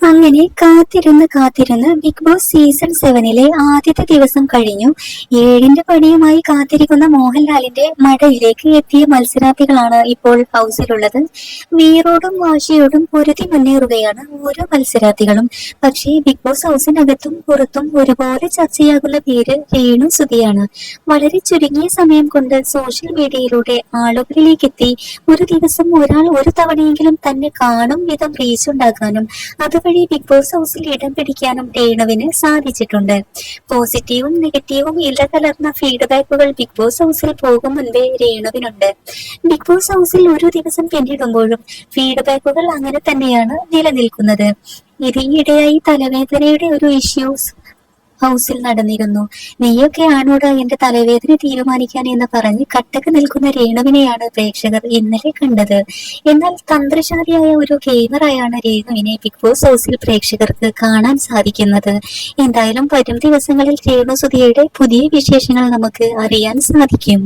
അങ്ങനെ കാത്തിരുന്ന് big boss season 7 ആദ്യത്തെ ദിവസം കഴിഞ്ഞു. 7ന്റെ പടിയുമായി കാത്തിരിക്കുന്ന മോഹൻലാലിന്റെ മടയിലേക്ക് എത്തിയ മത്സരാർത്ഥികളാണ് ഇപ്പോൾ ഹൗസിലുള്ളത്. വീറോടും വാശിയോടും പൊരുതി മുന്നേറുകയാണ് ഓരോ മത്സരാർത്ഥികളും. പക്ഷേ ബിഗ് ബോസ് ഹൗസിനകത്തും പുറത്തും ഒരുപോലെ ചർച്ചയാകുന്ന പേര് രേണു സുധിയാണ്. വളരെ ചുരുങ്ങിയ സമയം കൊണ്ട് സോഷ്യൽ മീഡിയയിലൂടെ ആളുകളിലേക്ക് എത്തി ഒരു ദിവസം ഒരാൾ ഒരു തവണയെങ്കിലും തന്നെ കാണും വിധം റീച്ച് ഉണ്ടാക്കാനും അതുവഴി ബിഗ് ബോസ് ഹൗസിൽ ഇടം പിടിക്കാനും രേണുവിന് സാധിച്ചിട്ടുണ്ട്. പോസിറ്റീവും നെഗറ്റീവും ഇടകലർന്ന ഫീഡ്ബാക്കുകൾ ബിഗ് ബോസ് ഹൗസിൽ പോകും മുൻപേ രേണുവിനുണ്ട്. ബിഗ് ബോസ് ഹൗസിൽ ഒരു ദിവസം പിന്നിടുമ്പോഴും ഫീഡ്ബാക്കുകൾ അങ്ങനെ തന്നെയാണ് നിലനിൽക്കുന്നത്. ഇതിനിടെയായി തലവേദനയുടെ ഒരു ഇഷ്യൂസ് ഹൗസിൽ നടന്നിരുന്നു. നീയൊക്കെ ആണോടാ എന്റെ തലവേദന തീരുമാനിക്കാൻ എന്ന് പറഞ്ഞ് കട്ടക്ക് നിൽക്കുന്ന രേണുവിനെയാണ് പ്രേക്ഷകർ ഇന്നലെ കണ്ടത്. എന്നാൽ തന്ത്രശാലിയായ ഒരു ഗെയിമറായാണ് രേണുവിനെ ബിഗ് ബോസ് ഹൗസിൽ പ്രേക്ഷകർക്ക് കാണാൻ സാധിക്കുന്നത്. എന്തായാലും വരും ദിവസങ്ങളിൽ രേണു സുധിയുടെ പുതിയ വിശേഷങ്ങൾ നമുക്ക് അറിയാൻ സാധിക്കും.